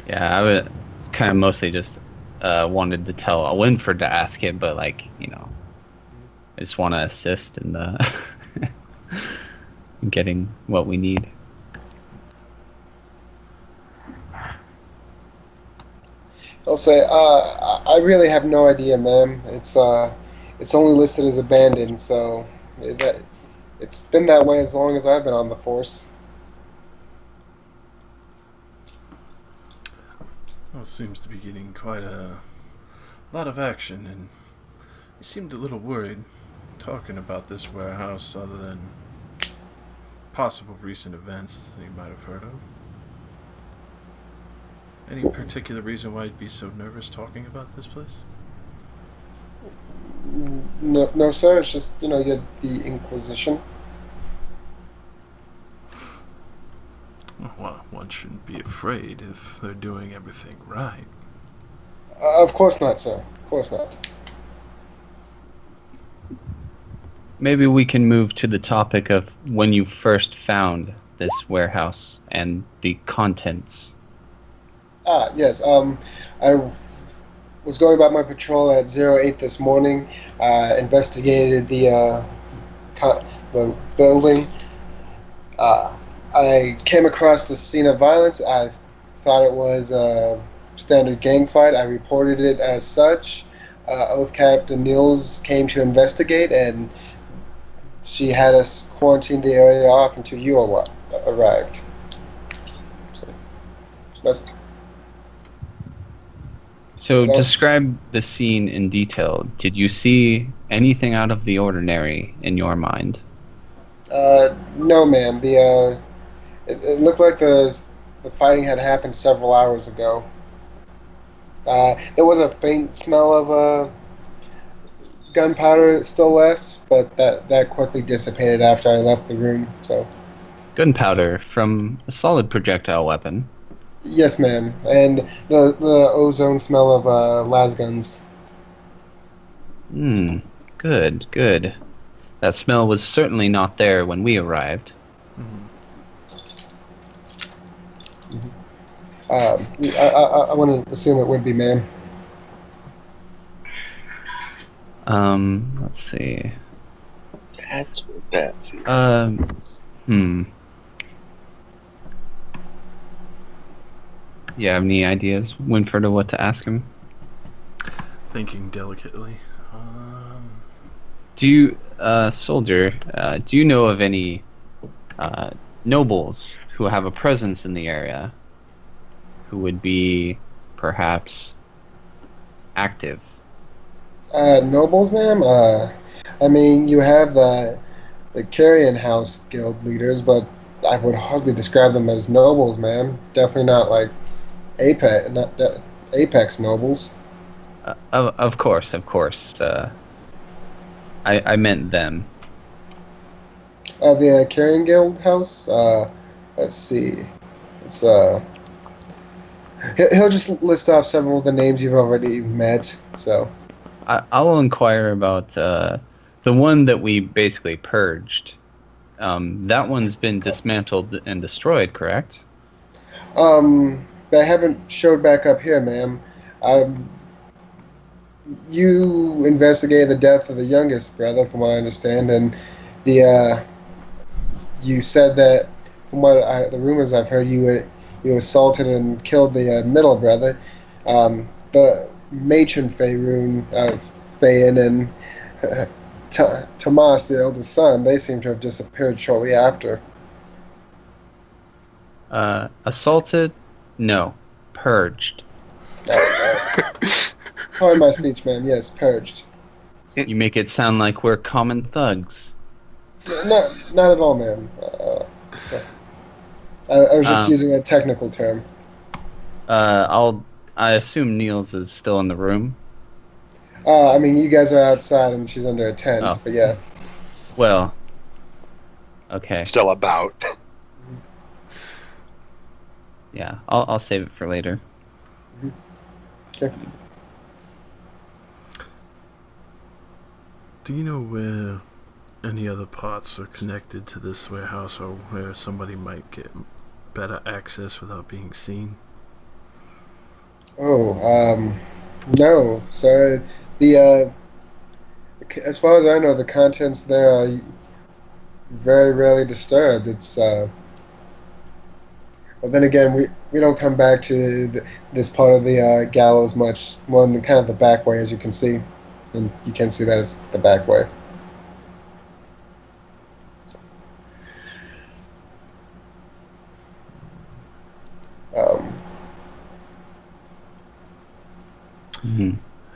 Yeah, I would kind of mostly just wanted to tell Winford to ask it, but like, I just want to assist in the in getting what we need. I'll say, I really have no idea, ma'am. It's only listed as abandoned, so it's been that way as long as I've been on the force. Well, it seems to be getting quite a lot of action, and you seemed a little worried talking about this warehouse other than possible recent events that you might have heard of. Any particular reason why you'd be so nervous talking about this place? No, no, sir. It's just you're the Inquisition. Well, one shouldn't be afraid if they're doing everything right. Of course not, sir. Of course not. Maybe we can move to the topic of when you first found this warehouse and the contents. Yes. I was going about my patrol at 08 this morning. Investigated the building. I came across the scene of violence. I thought it was a standard gang fight. I reported it as such. Oath Captain Niels came to investigate, and she had us quarantine the area off until you arrived. So that's. So describe the scene in detail. Did you see anything out of the ordinary in your mind? No, ma'am. It looked like the fighting had happened several hours ago. There was a faint smell of gunpowder still left, but that quickly dissipated after I left the room. So. Gunpowder from a solid projectile weapon. Yes, ma'am. And the ozone smell of las guns. Good, good. That smell was certainly not there when we arrived. I want to assume it would be, ma'am. Let's see. That's what that feels. You have any ideas, Winford, of what to ask him? Thinking delicately. Do you, soldier, do you know of any nobles who have a presence in the area who would be perhaps active? Nobles, ma'am? I mean, you have the Carrion House guild leaders, but I would hardly describe them as nobles, ma'am. Definitely not like Apex nobles. Of course. I meant them. The Carrion Guild House? Let's see. It's he'll just list off several of the names you've already met, so. I'll inquire about the one that we basically purged. That one's been dismantled and destroyed, correct? They haven't showed back up here, ma'am. You investigated the death of the youngest brother, from what I understand, and you said that, from the rumors I've heard, you assaulted and killed the middle brother. The matron Faerun of Fayen and Tomas, the eldest son, they seem to have disappeared shortly after. Assaulted? No. Purged. Pardon my speech, ma'am. Yes, purged. You make it sound like we're common thugs. No, not at all, ma'am. I was just using a technical term. I assume Niels is still in the room. I mean, you guys are outside and she's under a tent, but yeah. Well, okay. Still about. Yeah, I'll save it for later. Okay. Do you know where any other parts are connected to this warehouse, or where somebody might get better access without being seen? Oh, no, sir. As far as I know, the contents there are very rarely disturbed. But then again, we don't come back to this part of the gallows much more than kind of the back way, as you can see. And you can see that it's the back way.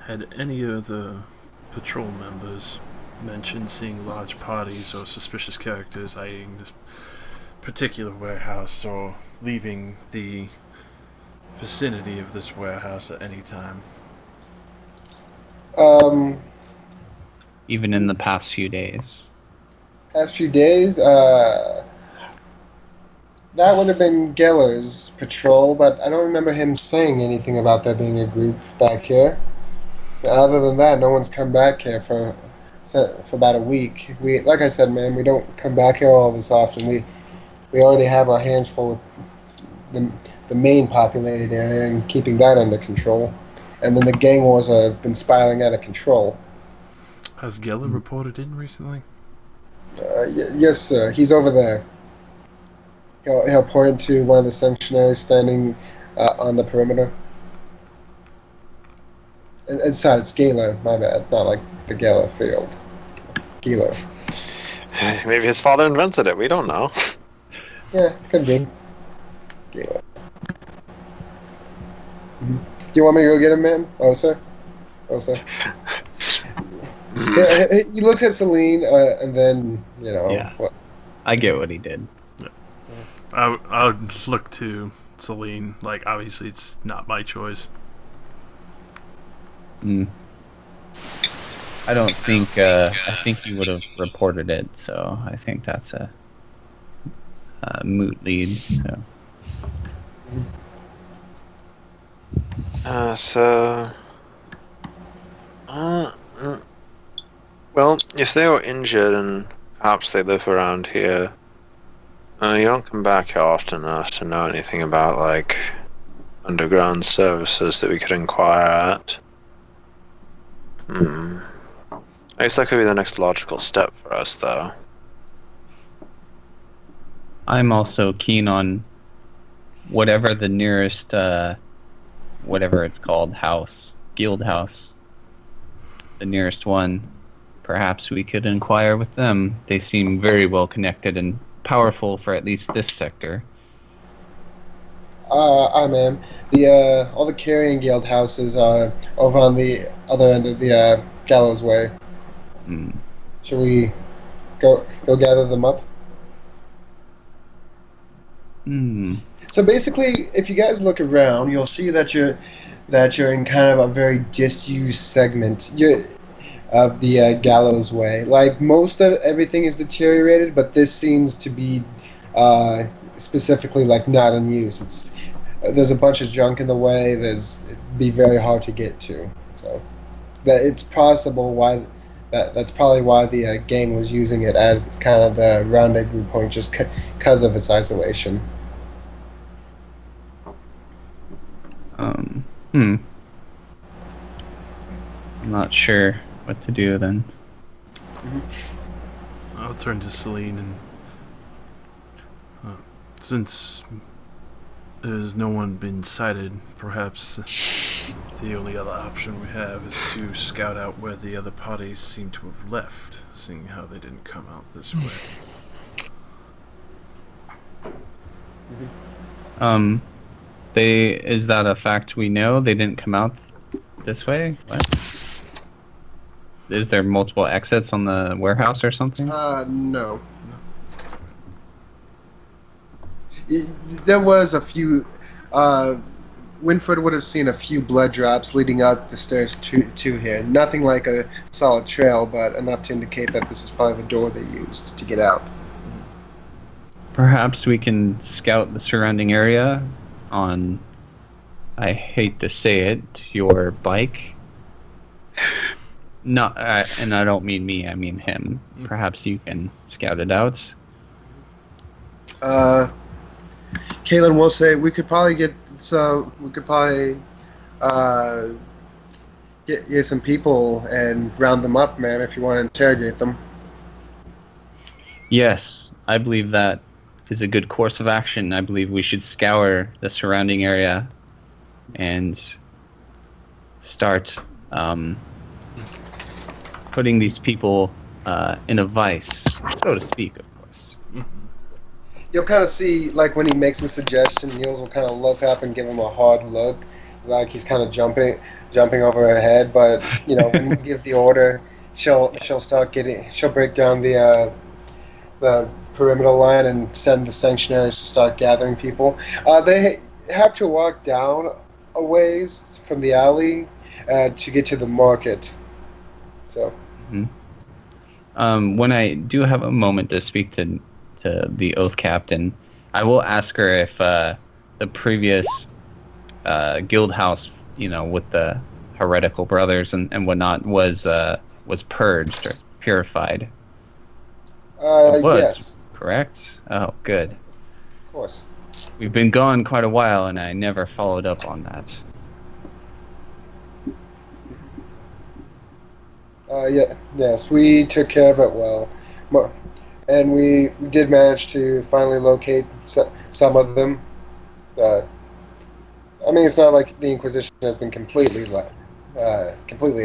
Had any of the patrol members mentioned seeing large parties or suspicious characters eyeing this particular warehouse or leaving the vicinity of this warehouse at any time? Even in the past few days. Past few days, that would have been Geller's patrol, but I don't remember him saying anything about there being a group back here. Other than that, no one's come back here for about a week. Like I said, man, we don't come back here all this often. We already have our hands full with the main populated area and keeping that under control. And then the gang wars have been spiraling out of control. Has Geller reported in recently? Yes, sir. He's over there. He'll point to one of the sanctuaries standing on the perimeter. And sorry, it's Gaylor, my bad. Not like the Geller field. Gaylor. Maybe his father invented it. We don't know. Yeah, could be. Gaylor. Mm-hmm. Do you want me to go get him, man? Oh, sir? Oh, sir. Yeah, he looks at Celine, and then, you know... Yeah. What? I get what he did. I would look to Celine. Like, obviously, it's not my choice. I don't think. I think you would have reported it, so I think that's a moot lead. So. Well, if they were injured and perhaps they live around here, you don't come back here often enough to know anything about, like, underground services that we could inquire at. I guess that could be the next logical step for us, though. I'm also keen on whatever the nearest, whatever it's called, guild house, the nearest one. Perhaps we could inquire with them. They seem very well connected and powerful for at least this sector. Ma'am. All the carrying guild houses are over on the other end of the gallows way. Should we go gather them up? So basically, if you guys look around, you'll see that you're in kind of a very disused segment of the gallows way. Like, most of everything is deteriorated, but this seems to be specifically, like, not in use. There's a bunch of junk in the way. It'd be very hard to get to. So that it's possible that's probably why the gang was using it as kind of the rendezvous point, just because of its isolation. I'm not sure what to do then. I'll turn to Celine and since there's no one been sighted, perhaps the only other option we have is to scout out where the other parties seem to have left, seeing how they didn't come out this way. Is that a fact we know? They didn't come out this way? What? Is there multiple exits on the warehouse or something? No. There was a few. Winford would have seen a few blood drops leading up the stairs to here. Nothing like a solid trail, but enough to indicate that this was probably the door they used to get out. Perhaps we can scout the surrounding area on, I hate to say it, your bike. No, and I don't mean me, I mean him. Perhaps you can scout it out. Kalen will say we could probably uh, get some people and round them up, man, if you want to interrogate them. Yes, I believe that is a good course of action. I believe we should scour the surrounding area and start putting these people in a vice, so to speak, of course. You'll kind of see, like, when he makes a suggestion, Niels will kind of look up and give him a hard look, like he's kind of jumping over her head. But when you give the order, she'll break down the perimeter line and send the sanctuaries to start gathering people. They have to walk down a ways from the alley to get to the market. So. When I do have a moment to speak to the Oath Captain, I will ask her if the previous guild house, with the heretical brothers and whatnot, was purged or purified. It was, yes. Correct? Oh, good. Of course. We've been gone quite a while, and I never followed up on that. Yes, we took care of it well. And we did manage to finally locate some of them. It's not like the Inquisition has been completely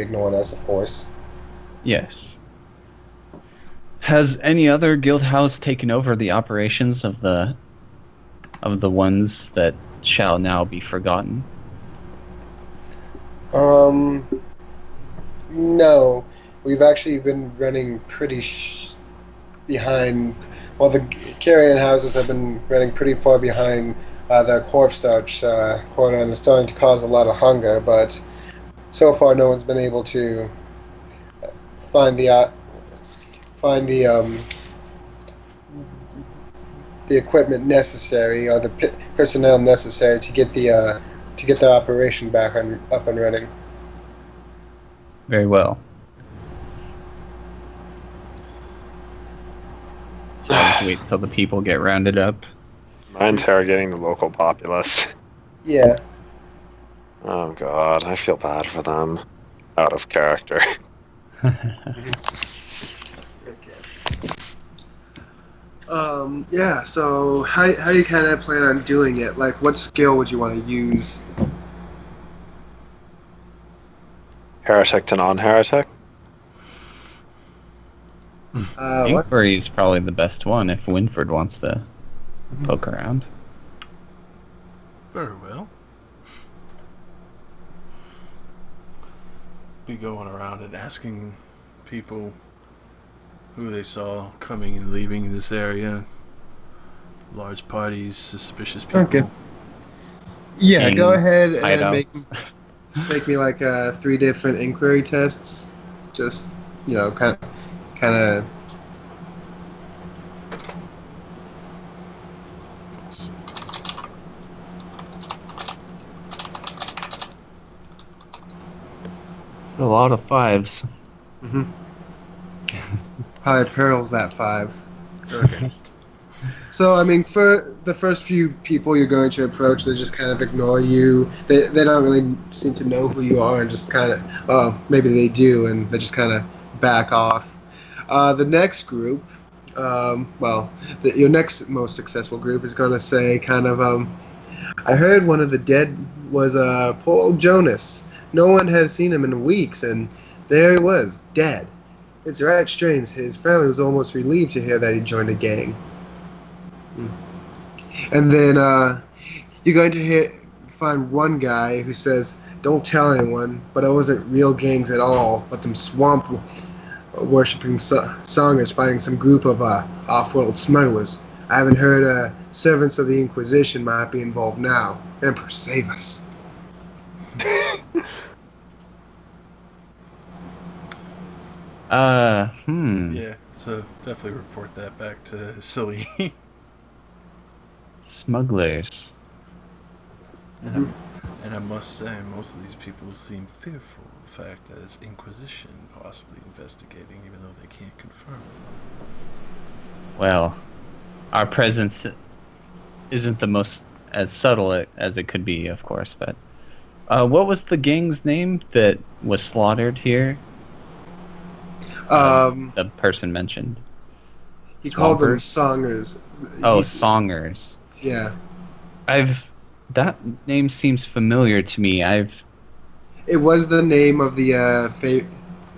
ignoring us, of course. Yes. Has any other guild house taken over the operations of the ones that shall now be forgotten? No. We've actually been running pretty behind. Well, the carrion houses have been running pretty far behind the corpse touch corner, and it's starting to cause a lot of hunger. But so far, no one's been able to find the equipment necessary or the personnel necessary to get the operation back up and running. Very well. So just wait till the people get rounded up. By interrogating the local populace. Yeah. Oh god, I feel bad for them. Out of character. Yeah, so how do you kind of plan on doing it? Like, what skill would you want to use? Heretic to non-heretic? Inquiry is probably the best one if Winford wants to poke around. Very well. Be going around and asking people who they saw coming and leaving this area. Large parties, suspicious people. Okay. Yeah, go ahead and hideouts. make me like 3 different inquiry tests. Just kind of. A lot of 5s. Mm-hmm. Probably pearls that 5. Okay. So, for the first few people you're going to approach, they just kind of ignore you. They don't really seem to know who you are and just kind of, maybe they do, and they just kind of back off. The next group, your next most successful group is going to say kind of, I heard one of the dead was poor old Jonas. No one had seen him in weeks, and there he was, dead. It's right strange. His family was almost relieved to hear that he joined a gang. And then you're going to find one guy who says, "Don't tell anyone, but it wasn't real gangs at all, but them swamp worshipping songers fighting some group of off-world smugglers. I haven't heard servants of the Inquisition might be involved now. Emperor, save us." Yeah, so definitely report that back to Silly. Smugglers. And I must say, most of these people seem fearful of the fact that it's Inquisition possibly investigating, even though they can't confirm it. Well, our presence isn't the most as subtle as it could be, of course, but What was the gang's name that was slaughtered here? The person mentioned. He called them Swampers? Songers. Oh, Songers. Yeah. That name seems familiar to me. It was the name of the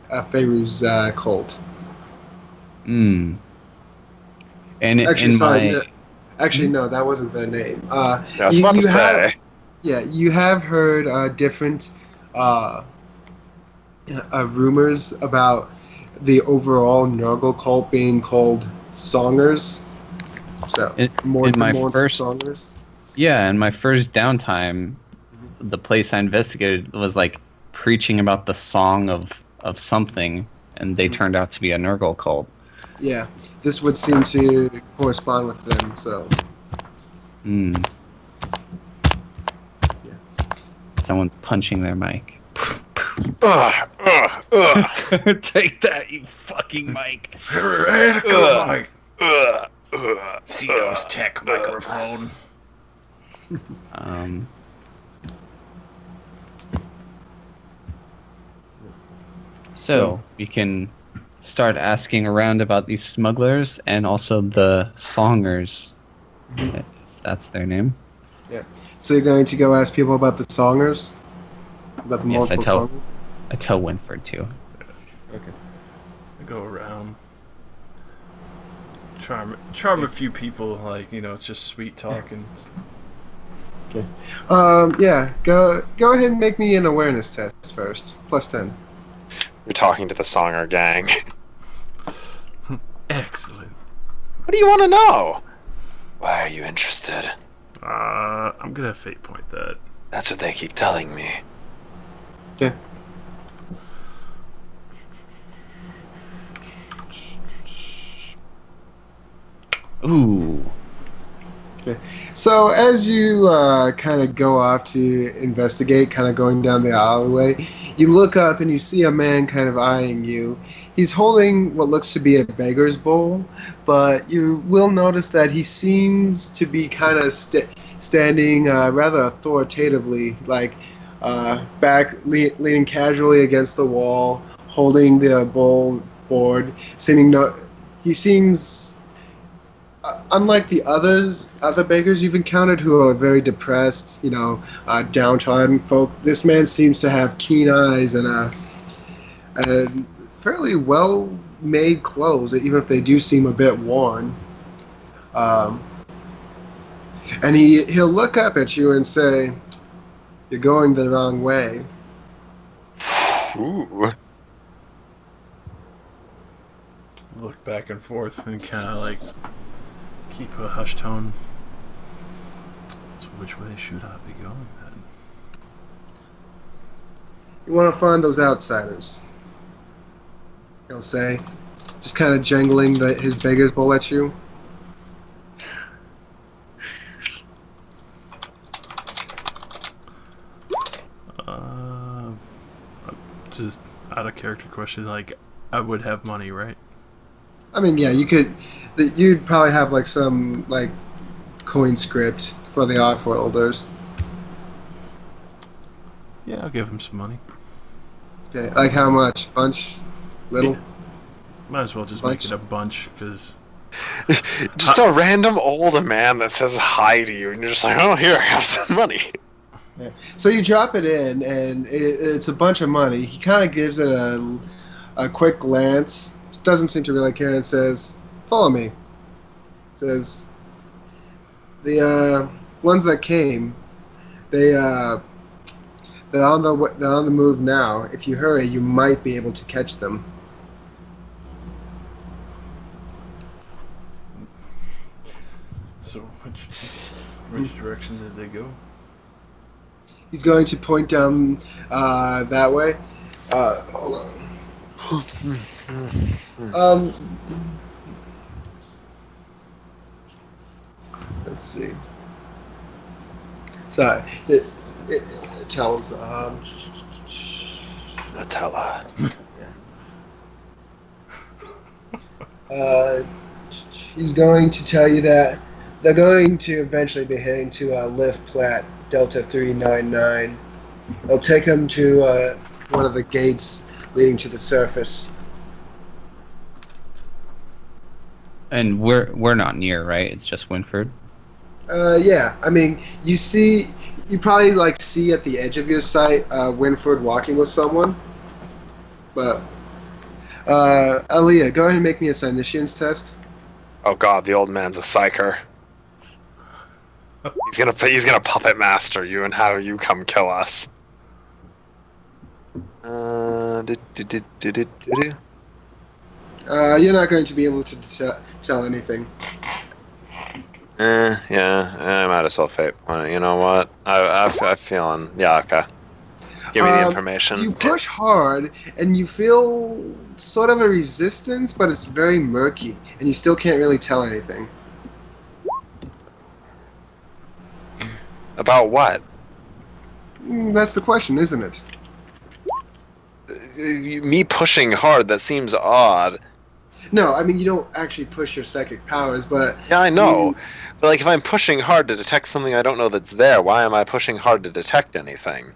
Faeruz cult. And Actually, no, that wasn't their name. I was about to say. Yeah, you have heard different rumors about the overall Nurgle cult being called Songers. So more Songers. Yeah, in my first downtime, the place I investigated was like preaching about the song of something, and they turned out to be a Nurgle cult. Yeah, this would seem to correspond with them. So. Yeah. Someone's punching their mic. Take that, you fucking mic. Heretical mic. CO's tech microphone. So you can start asking around about these smugglers and also the Songers, if that's their name. Yeah. So you're going to go ask people about the Songers? About the multiple Songers? I tell Winford too. Okay. I go around. Charm a few people, like, it's just sweet talking. Okay. Yeah, go ahead and make me an awareness test first. +10. You're talking to the Songer gang. Excellent. What do you want to know? Why are you interested? I'm gonna fate point that. That's what they keep telling me. Okay. Ooh. Okay. So as you kind of go off to investigate, kind of going down the alleyway, you look up and you see a man kind of eyeing you. He's holding what looks to be a beggar's bowl, but you will notice that he seems to be kind of standing rather authoritatively, like back, leaning casually against the wall, holding the bowl board. He seems. Unlike the other beggars you've encountered who are very depressed, downtrodden folk, this man seems to have keen eyes and fairly well-made clothes, even if they do seem a bit worn. And he'll look up at you and say, "You're going the wrong way." Ooh. Look back and forth and kind of like keep a hushed tone. So which way should I be going then? You want to find those outsiders, he'll say, just kind of jangling his beggar's bowl at you. Just out of character question, like, I would have money, right? I mean, yeah, you could. You'd probably have like some like coin script for the offer holders. Yeah, I'll give him some money. Okay, like how much? Bunch? Little? Yeah. Might as well just make it a bunch, because... Just a random old man that says hi to you, and you're just like, oh, here, have some money. Yeah. So you drop it in, and it's a bunch of money. He kind of gives it a quick glance, doesn't seem to really care, and says, "Follow me." Says, the ones that came, they're on the move now. If you hurry, you might be able to catch them. So which direction did they go? He's going to point down that way. Hold on. Let's see. Sorry, it tells. Nutella. He's going to tell you that they're going to eventually be heading to Lift Plat Delta 399. They'll take him to one of the gates leading to the surface. And we're not near, right? It's just Winford. Yeah. I mean, you probably like see at the edge of your sight Winford walking with someone. But Aaliyah, go ahead and make me a Cynician's test. Oh god, the old man's a psyker. He's gonna puppet master you and have you come kill us. You're not going to be able to tell anything. Yeah, I might as well fate point it. You know what? I'm feeling, yeah, okay. Give me the information. You push hard, and you feel sort of a resistance, but it's very murky, and you still can't really tell anything. About what? That's the question, isn't it? Me pushing hard, that seems odd. No, I mean, you don't actually push your psychic powers, but... Yeah, I know. But, like, if I'm pushing hard to detect something I don't know that's there, why am I pushing hard to detect anything?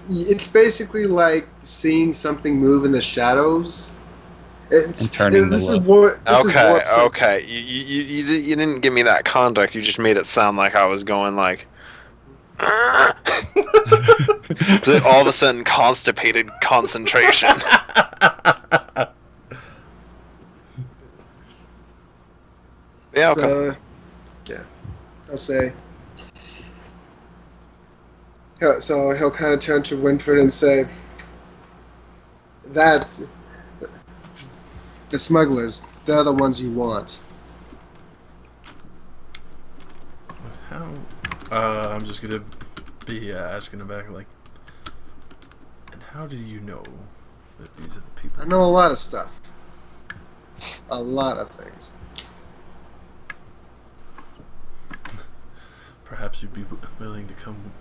It's basically like seeing something move in the shadows. And turning the look. Okay. You didn't give me that context. You just made it sound like I was going, like... But all of a sudden, constipated concentration. Yeah, okay. So, yeah, I'll say. So he'll kind of turn to Winford and say, "That's the smugglers. They're the ones you want." How? I'm just gonna be asking him back, like, and how do you know that these are the people? I know a lot of stuff. A lot of things. Perhaps you'd be willing to come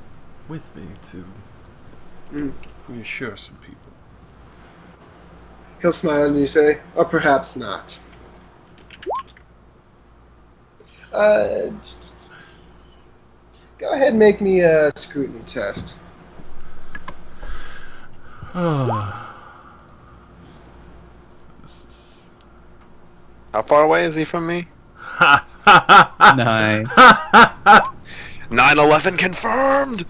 with me to reassure some people. He'll smile and you say, "Or perhaps not." Go ahead and make me a scrutiny test. Oh. How far away is he from me? Nice. 9/11 confirmed!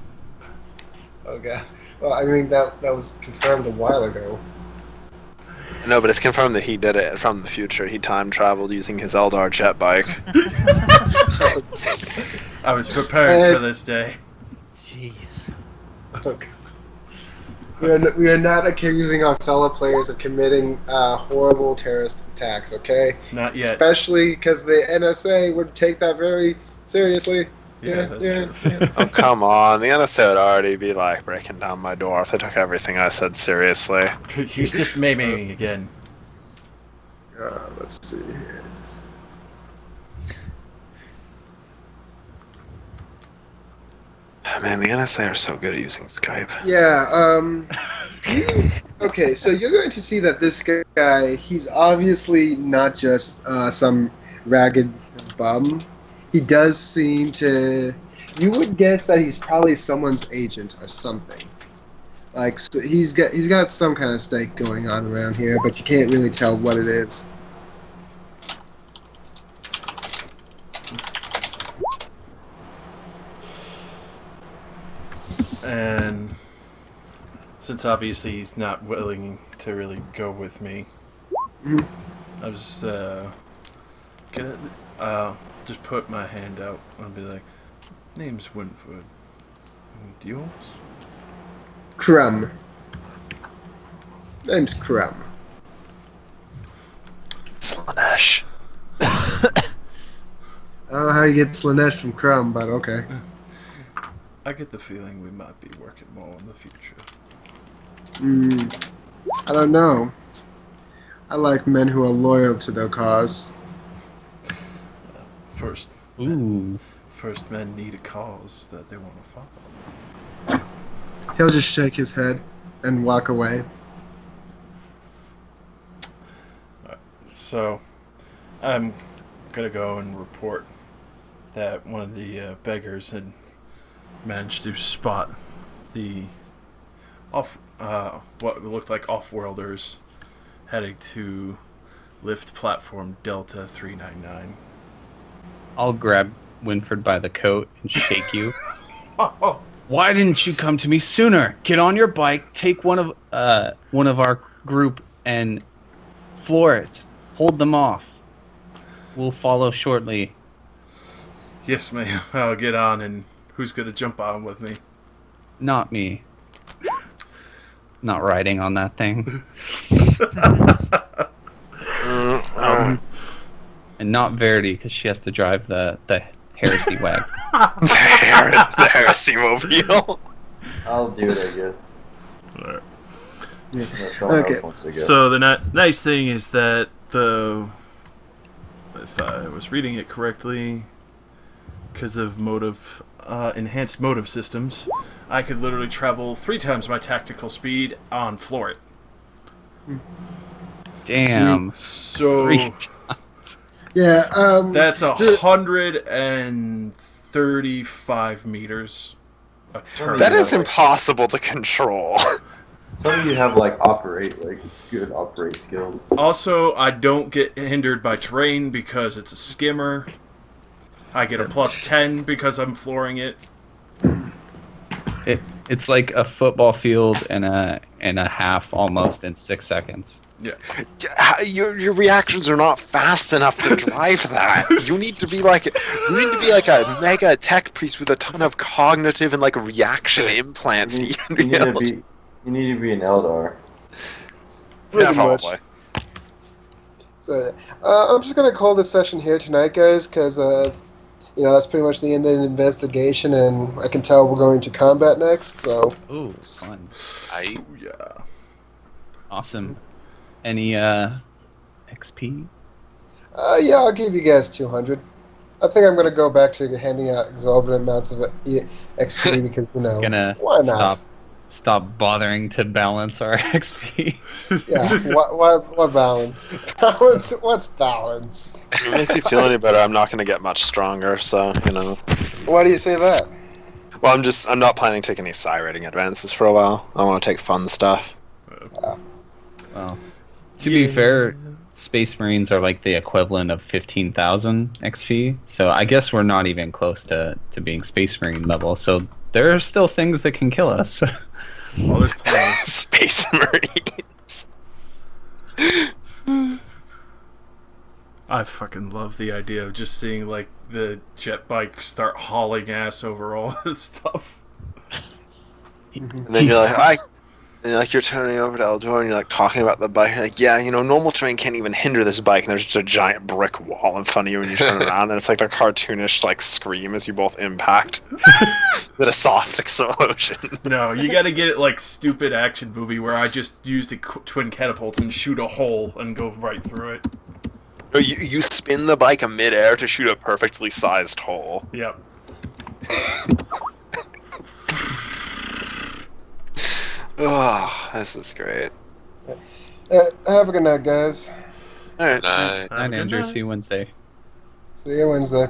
Okay. Well, I mean, that was confirmed a while ago. No, but it's confirmed that he did it from the future. He time traveled using his Eldar jet bike. I was prepared for this day. Jeez. Okay. We are not accusing our fellow players of committing horrible terrorist attacks, okay? Not yet. Especially because the NSA would take that very seriously. Yeah, that's true. Oh, come on. The NSA would already be, like, breaking down my door if they took everything I said seriously. He's just maybeing again. Let's see here. Man, the NSA are so good at using Skype. Yeah, okay, so you're going to see that this guy, he's obviously not just some ragged bum. He does seem to... You would guess that he's probably someone's agent or something. Like, so he's got some kind of stake going on around here, but you can't really tell what it is. And since obviously he's not willing to really go with me, I was gonna just put my hand out and be like, "Name's Winford. And yours?" Crumb. Name's Crumb. Slanesh. I don't know how you get Slanesh from Crumb, but okay. I get the feeling we might be working more in the future. I don't know. I like men who are loyal to their cause. First men need a cause that they want to follow. He'll just shake his head and walk away. So, I'm gonna go and report that one of the beggars had managed to spot the what looked like off-worlders heading to lift platform Delta 399. I'll grab Winford by the coat and shake you. Why didn't you come to me sooner? Get on your bike, take one of our group and floor it. Hold them off. We'll follow shortly. Yes, ma'am. I'll get on, and who's gonna jump on with me? Not me. Not riding on that thing. And not Verity, because she has to drive the Heresy wagon. The Heresy mobile. I'll do it, I guess. Alright. Unless someone else wants to go. So the nice thing is that if I was reading it correctly, because of enhanced motive systems, I could literally travel 3 times my tactical speed on floor it. Damn. So 3 times. Yeah, that's 135 meters a turn. That is impossible to control. Some of you have good operate skills. Also, I don't get hindered by terrain because it's a skimmer. I get a +10 because I'm flooring it. It's like a football field and a half almost in 6 seconds. Yeah. Your reactions are not fast enough to drive that. You need to be like a mega tech priest with a ton of cognitive and like reaction implants. You need to be an Eldar. pretty Yeah, much. probably. So I'm just gonna call this session here tonight, guys, because that's pretty much the end of the investigation, and I can tell we're going to combat next. So Ooh, fun. Yeah. Awesome. Any XP? yeah, I'll give you guys 200. I think I'm gonna go back to handing out exorbitant amounts of XP because Gonna why not? Stop bothering to balance our XP. Yeah, what balance? Balance? What's balance? If it makes you feel any better, I'm not going to get much stronger, so, Why do you say that? Well, I'm not planning to take any psi rating advances for a while. I want to take fun stuff. Well, to be fair, Space Marines are like the equivalent of 15,000 XP, so I guess we're not even close to being Space Marine level, so there are still things that can kill us. Well, there's plenty. Space Marines. I fucking love the idea of just seeing like the jet bike start hauling ass over all this stuff. And then you're like, you're turning over to Eldor and you're like talking about the bike. You're like, yeah, normal terrain can't even hinder this bike. And there's just a giant brick wall in front of you, and you turn around, and it's like a cartoonish like scream as you both impact. With a soft explosion. No, you gotta get it like stupid action movie where I just use the twin catapults and shoot a hole and go right through it. No, you spin the bike midair to shoot a perfectly sized hole. Yep. Oh, this is great. Have a good night, guys. All right. Night, Andrew. See you Wednesday. See you Wednesday.